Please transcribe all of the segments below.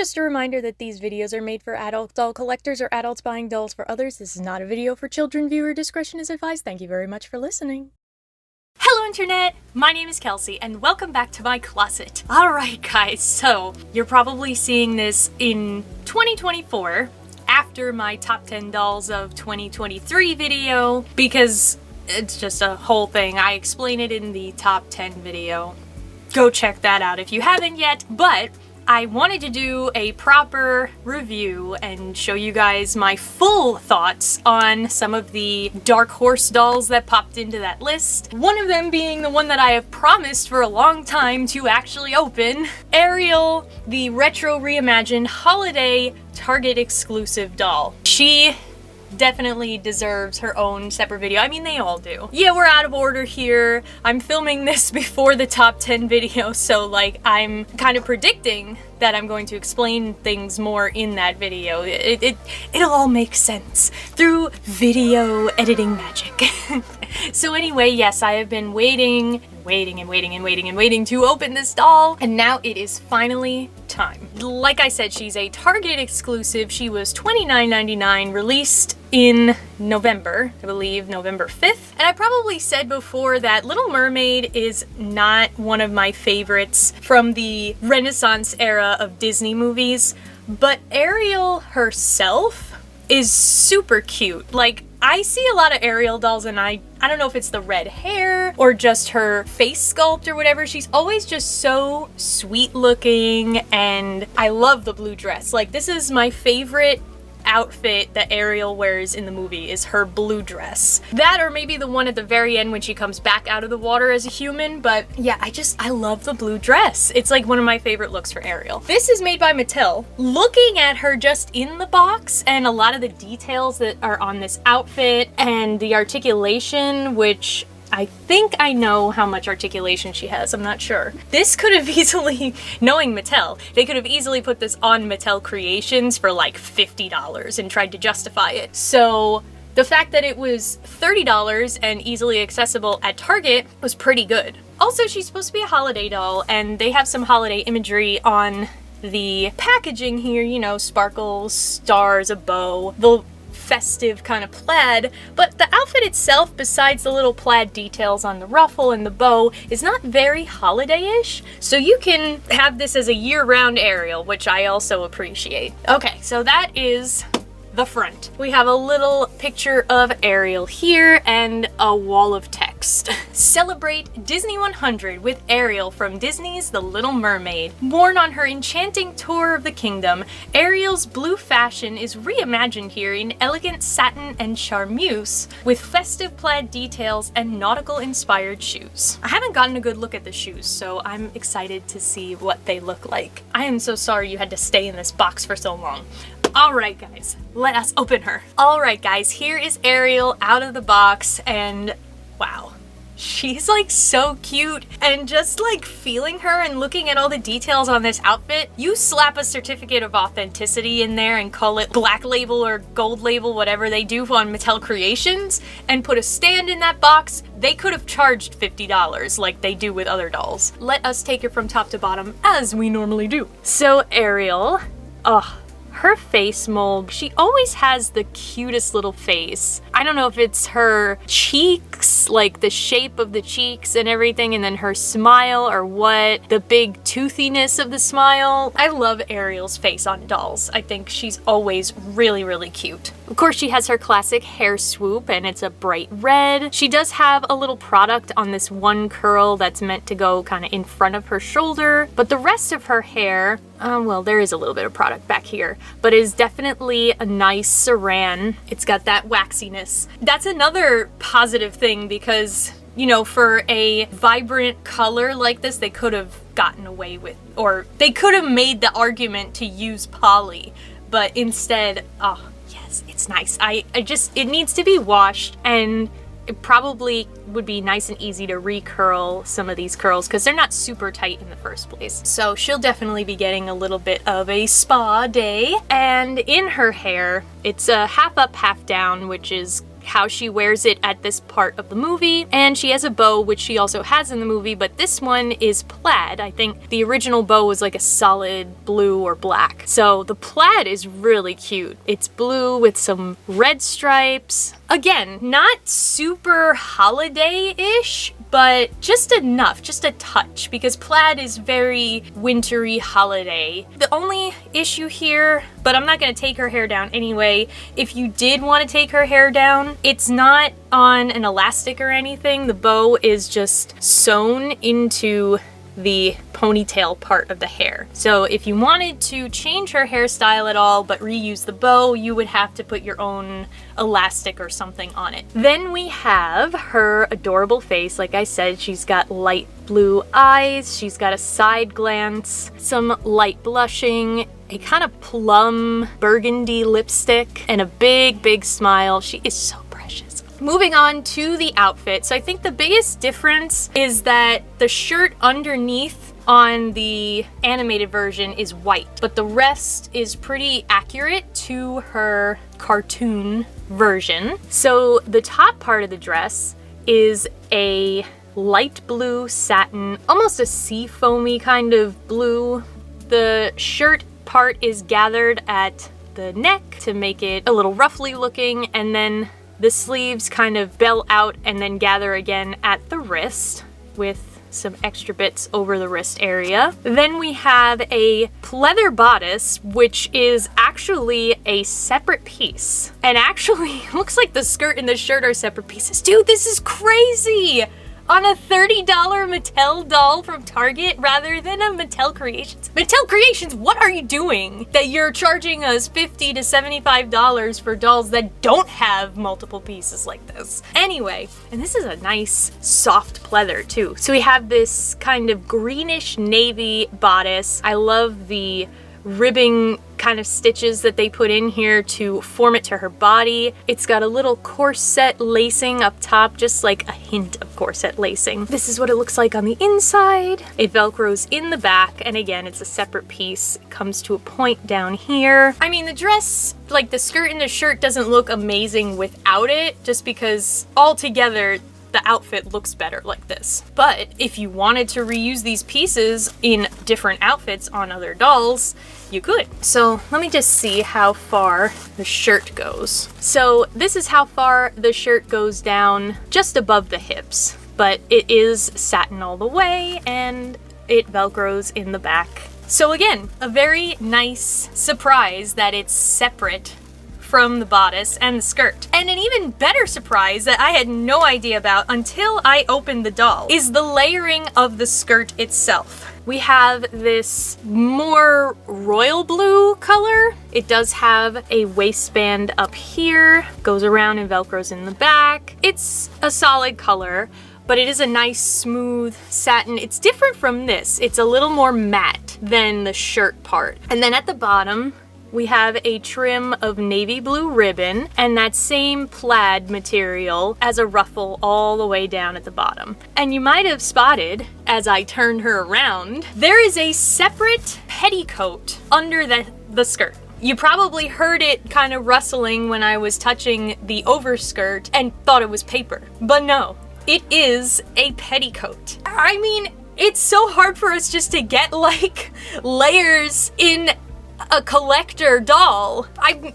Just a reminder that these videos are made for adult doll collectors or adults buying dolls for others. This is not a video for children. Viewer discretion is advised. Thank you very much for listening. Hello Internet! My name is Kelsey and welcome back to my closet. Alright guys, so you're probably seeing this in 2024 after my top 10 dolls of 2023 video because it's just a whole thing. I explain it in the top 10 video. Go check that out if you haven't yet, but I wanted to do a proper review and show you guys my full thoughts on some of the Dark Horse dolls that popped into that list. One of them being the one that I have promised for a long time to actually open, Ariel, the retro reimagined holiday Target exclusive doll. She definitely deserves her own separate video. I mean, they all do. Yeah, we're out of order here. I'm filming this before the top 10 video, so like I'm kind of predicting that I'm going to explain things more in that video. It'll all make sense through video editing magic. So anyway, yes, I have been waiting to open this doll, and now it is finally time. Like I said, she's a Target exclusive. She was $29.99, released in November, I believe November 5th. And I probably said before that Little Mermaid is not one of my favorites from the Renaissance era of Disney movies, but Ariel herself is super cute. Like, I see a lot of Ariel dolls and I don't know if it's the red hair or just her face sculpt or whatever. She's always just so sweet looking, and I love the blue dress. Like, this is my favorite outfit that Ariel wears in the movie, is her blue dress. That or maybe the one at the very end when she comes back out of the water as a human, but yeah, I love the blue dress. It's like one of my favorite looks for Ariel. This is made by Mattel. Looking at her just in the box and a lot of the details that are on this outfit and the articulation, which I think I know how much articulation she has, I'm not sure. This could have easily, knowing Mattel, they could have easily put this on Mattel Creations for like $50 and tried to justify it. So the fact that it was $30 and easily accessible at Target was pretty good. Also, she's supposed to be a holiday doll, and they have some holiday imagery on the packaging here, you know, sparkles, stars, a bow, the festive kind of plaid, but the outfit itself, besides the little plaid details on the ruffle and the bow, is not very holiday-ish, so you can have this as a year-round Ariel, which I also appreciate. Okay, so that is the front. We have a little picture of Ariel here and a wall of text. Celebrate Disney 100 with Ariel from Disney's The Little Mermaid. Worn on her enchanting tour of the kingdom, Ariel's blue fashion is reimagined here in elegant satin and charmeuse with festive plaid details and nautical-inspired shoes. I haven't gotten a good look at the shoes, so I'm excited to see what they look like. I am so sorry you had to stay in this box for so long. Alright guys, let us open her. Alright guys, here is Ariel out of the box, and wow. She's like so cute, and just like feeling her and looking at all the details on this outfit, you slap a certificate of authenticity in there and call it black label or gold label, whatever they do on Mattel Creations, and put a stand in that box, they could have charged $50 like they do with other dolls. Let us take it from top to bottom as we normally do. So Ariel, her face mold, she always has the cutest little face. I don't know if it's her cheeks, like the shape of the cheeks and everything, and then her smile or what, the big toothiness of the smile. I love Ariel's face on dolls. I think she's always really, really cute. Of course, she has her classic hair swoop, and it's a bright red. She does have a little product on this one curl that's meant to go kind of in front of her shoulder, but the rest of her hair, well, there is a little bit of product back here, but is definitely a nice saran. It's got that waxiness. That's another positive thing because, you know, for a vibrant color like this, they could have gotten away with, or they could have made the argument to use poly, but instead, oh, yes, it's nice. It needs to be washed, and it probably would be nice and easy to recurl some of these curls because they're not super tight in the first place. So she'll definitely be getting a little bit of a spa day. And in her hair, it's a half up, half down, which is how she wears it at this part of the movie. And she has a bow, which she also has in the movie, but this one is plaid. I think the original bow was like a solid blue or black. So the plaid is really cute. It's blue with some red stripes. Again, not super holiday-ish, but just enough, just a touch, because plaid is very wintry holiday. The only issue here, but I'm not gonna take her hair down anyway, if you did want to take her hair down, it's not on an elastic or anything. The bow is just sewn into the ponytail part of the hair. So if you wanted to change her hairstyle at all but reuse the bow, you would have to put your own elastic or something on it. Then we have her adorable face. Like I said, she's got light blue eyes, she's got a side glance, some light blushing, a kind of plum burgundy lipstick, and a big smile. She is so precious. Moving on to the outfit. So I think the biggest difference is that the shirt underneath on the animated version is white, but the rest is pretty accurate to her cartoon version. So the top part of the dress is a light blue satin, almost a sea foamy kind of blue. The shirt part is gathered at the neck to make it a little roughly looking, and then the sleeves kind of bell out and then gather again at the wrist with some extra bits over the wrist area. Then we have a pleather bodice, which is actually a separate piece. And actually, looks like the skirt and the shirt are separate pieces. Dude, this is crazy! On a $30 Mattel doll from Target rather than a Mattel Creations. Mattel Creations, what are you doing? That you're charging us $50 to $75 for dolls that don't have multiple pieces like this. Anyway, and this is a nice soft pleather too. So we have this kind of greenish navy bodice. I love the ribbing kind of stitches that they put in here to form it to her body. It's got a little corset lacing up top, just like a hint of corset lacing. This is what it looks like on the inside. It velcros in the back, and again, it's a separate piece. It comes to a point down here. I mean, the dress, like the skirt and the shirt, doesn't look amazing without it, just because altogether the outfit looks better like this. But if you wanted to reuse these pieces in different outfits on other dolls, you could. So let me just see how far the shirt goes. So this is how far the shirt goes down, just above the hips, but it is satin all the way and it velcros in the back. So again, a very nice surprise that it's separate from the bodice and the skirt. And an even better surprise that I had no idea about until I opened the doll is the layering of the skirt itself. We have this more royal blue color. It does have a waistband up here, goes around and velcros in the back. It's a solid color, but it is a nice smooth satin. It's different from this. It's a little more matte than the shirt part. And then at the bottom, we have a trim of navy blue ribbon and that same plaid material as a ruffle all the way down at the bottom. And you might have spotted, as I turned her around, there is a separate petticoat under the skirt. You probably heard it kind of rustling when I was touching the overskirt and thought it was paper. But no, it is a petticoat. I mean, it's so hard for us just to get like layers in a collector doll. I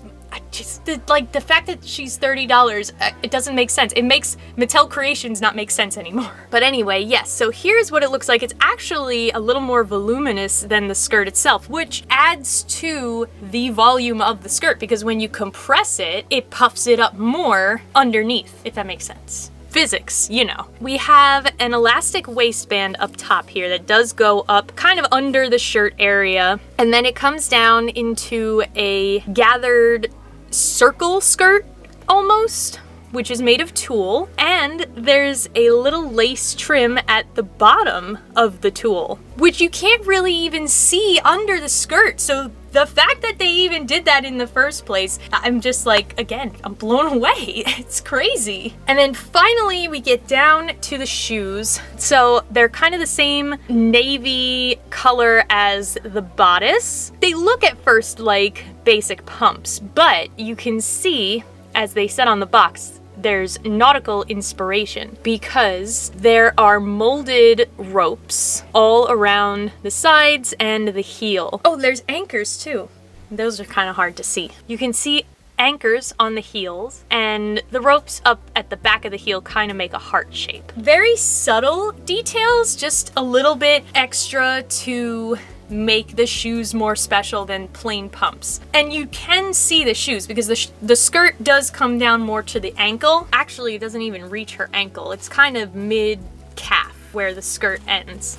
just, like, the fact that she's $30, it doesn't make sense. It makes Mattel Creations not make sense anymore. But anyway, yes, so here's what it looks like. It's actually a little more voluminous than the skirt itself, which adds to the volume of the skirt, because when you compress it, it puffs it up more underneath, if that makes sense. Physics, you know. We have an elastic waistband up top here that does go up kind of under the shirt area, and then it comes down into a gathered circle skirt almost, which is made of tulle, and there's a little lace trim at the bottom of the tulle, which you can't really even see under the skirt. So the fact that they even did that in the first place, I'm just like, again, I'm blown away. It's crazy. And then finally we get down to the shoes. So they're kind of the same navy color as the bodice. They look at first like basic pumps, but you can see, as they said on the box, there's nautical inspiration because there are molded ropes all around the sides and the heel. Oh, there's anchors too. Those are kind of hard to see. You can see anchors on the heels, and the ropes up at the back of the heel kind of make a heart shape. Very subtle details, just a little bit extra to make the shoes more special than plain pumps. And you can see the shoes because the skirt does come down more to the ankle. Actually, it doesn't even reach her ankle. It's kind of mid-calf where the skirt ends.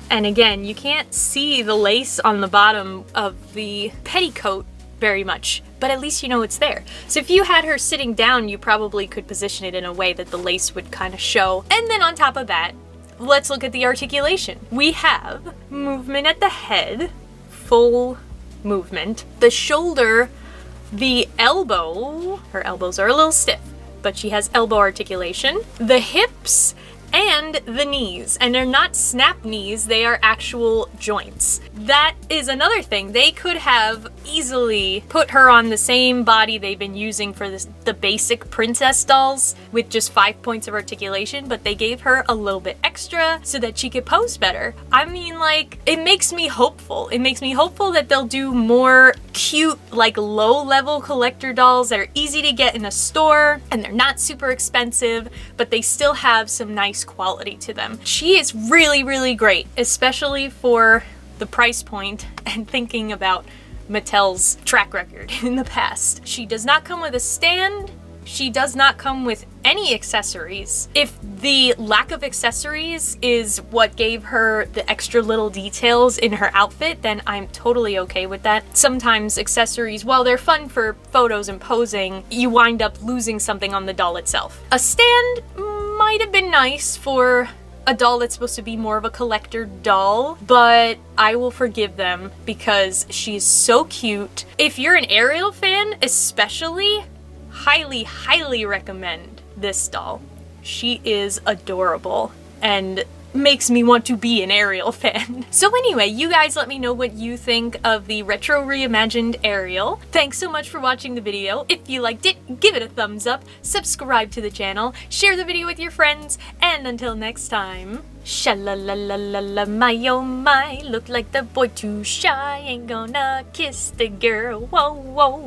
And again, you can't see the lace on the bottom of the petticoat very much, but at least you know it's there. So if you had her sitting down, you probably could position it in a way that the lace would kind of show. And then on top of that, let's look at the articulation. We have movement at the head, full movement. The shoulder, the elbow, her elbows are a little stiff, but she has elbow articulation. The hips and the knees, and they're not snap knees, they are actual joints. That is another thing. They could have easily put her on the same body they've been using for the basic princess dolls with just 5 points of articulation, but they gave her a little bit extra so that she could pose better. I mean, like, it makes me hopeful. It makes me hopeful that they'll do more cute, like, low-level collector dolls that are easy to get in a store, and they're not super expensive, but they still have some nice quality to them. She is really, really great, especially for the price point and thinking about Mattel's track record in the past. She does not come with a stand. She does not come with any accessories. If the lack of accessories is what gave her the extra little details in her outfit, then I'm totally okay with that. Sometimes accessories, while they're fun for photos and posing, you wind up losing something on the doll itself. A stand might have been nice for a doll that's supposed to be more of a collector doll, but I will forgive them because she's so cute. If you're an Ariel fan, especially, highly, highly recommend this doll. She is adorable and makes me want to be an Ariel fan. So anyway, you guys let me know what you think of the retro reimagined Ariel. Thanks so much for watching the video. If you liked it, give it a thumbs up, subscribe to the channel, share the video with your friends, and until next time, sha-la-la-la-la-la, my oh my, look like the boy too shy, ain't gonna kiss the girl, whoa whoa.